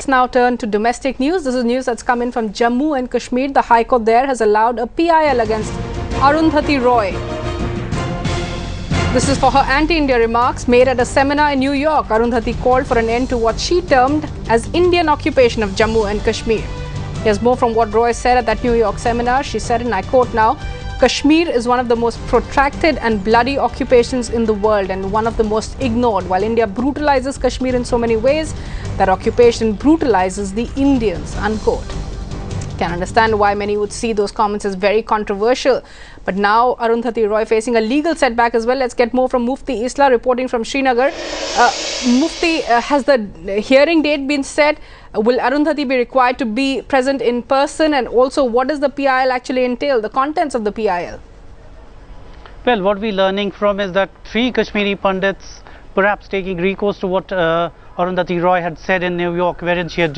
now turn to domestic news. This is news that's come in from Jammu and Kashmir. The High Court there has allowed a PIL against Arundhati Roy. This is for her anti-India remarks made at a seminar in New York. Arundhati called for an end to what she termed as Indian occupation of Jammu and Kashmir. Here's more from what Roy said at that New York seminar. She said, and I quote now, Kashmir is one of the most protracted and bloody occupations in the world and one of the most ignored. While India brutalizes Kashmir in so many ways, that occupation brutalizes the Indians, unquote. Can understand why many would see those comments as very controversial. But now Arundhati Roy facing a legal setback as well. Let's get more from Mufti Isla reporting from Srinagar. Mufti, has the hearing date been set? Will Arundhati be required to be present in person? And also, what does the PIL actually entail, the contents of the PIL? Well, what we're learning from is that 3 Kashmiri Pandits perhaps taking recourse to what Arundhati Roy had said in New York, wherein she had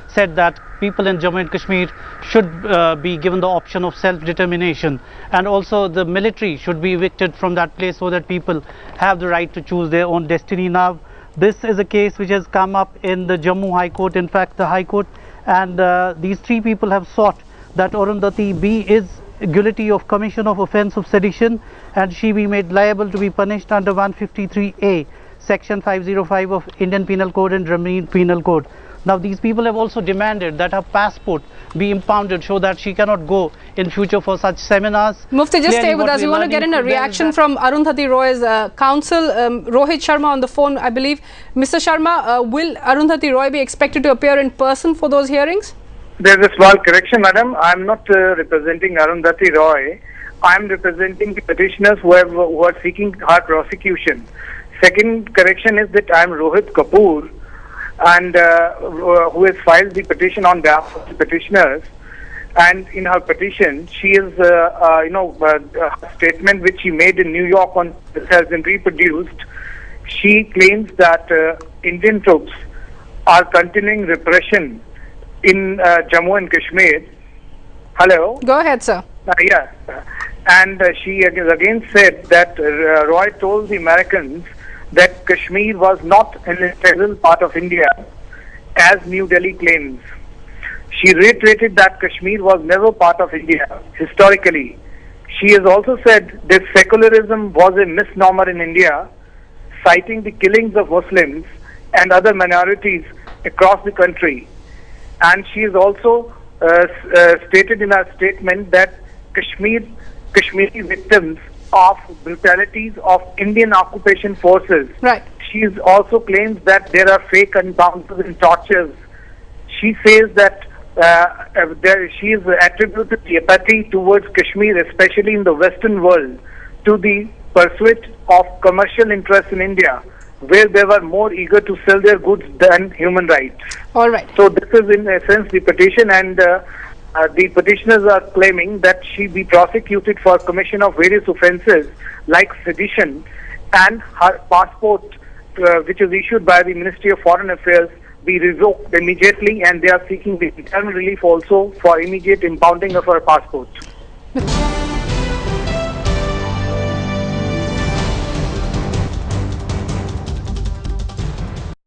said that people in Jammu and Kashmir should be given the option of self-determination, and also the military should be evicted from that place so that people have the right to choose their own destiny. Now, this is a case which has come up in the Jammu High Court, in fact the High Court, and these 3 people have sought that Arundhati is guilty of commission of offence of sedition and she be made liable to be punished under 153A, Section 505 of Indian Penal Code and Jammu Penal Code. Now, these people have also demanded that her passport be impounded so that she cannot go in future for such seminars. Mufti, just stay with us. We want to get in a reaction from Arundhati Roy's counsel, Rohit Sharma, on the phone, I believe. Mr. Sharma, will Arundhati Roy be expected to appear in person for those hearings? There is a small correction, madam. I am not representing Arundhati Roy. I am representing the petitioners who are seeking her prosecution. Second correction is that I am Rohit Kapoor, and who has filed the petition on behalf of the petitioners. And in her petition, she is, a statement which she made in New York on this has been reproduced. She claims that Indian troops are continuing repression in Jammu and Kashmir. Hello? Go ahead, sir. Yeah. And she again said that Roy told the Americans that Kashmir was not an integral part of India, as New Delhi claims. She reiterated that Kashmir was never part of India historically. She has also said that secularism was a misnomer in India, citing the killings of Muslims and other minorities across the country. And she has also stated in her statement that Kashmiri victims of brutalities of Indian occupation forces. Right. She also claims that there are fake encounters and tortures. She says that she is attributed the apathy towards Kashmir, especially in the Western world, to the pursuit of commercial interests in India, where they were more eager to sell their goods than human rights. All right. So this is in essence the petition, and the petitioners are claiming that she be prosecuted for commission of various offences like sedition, and her passport, which is issued by the Ministry of Foreign Affairs, be revoked immediately, and they are seeking the internal relief also for immediate impounding of her passport.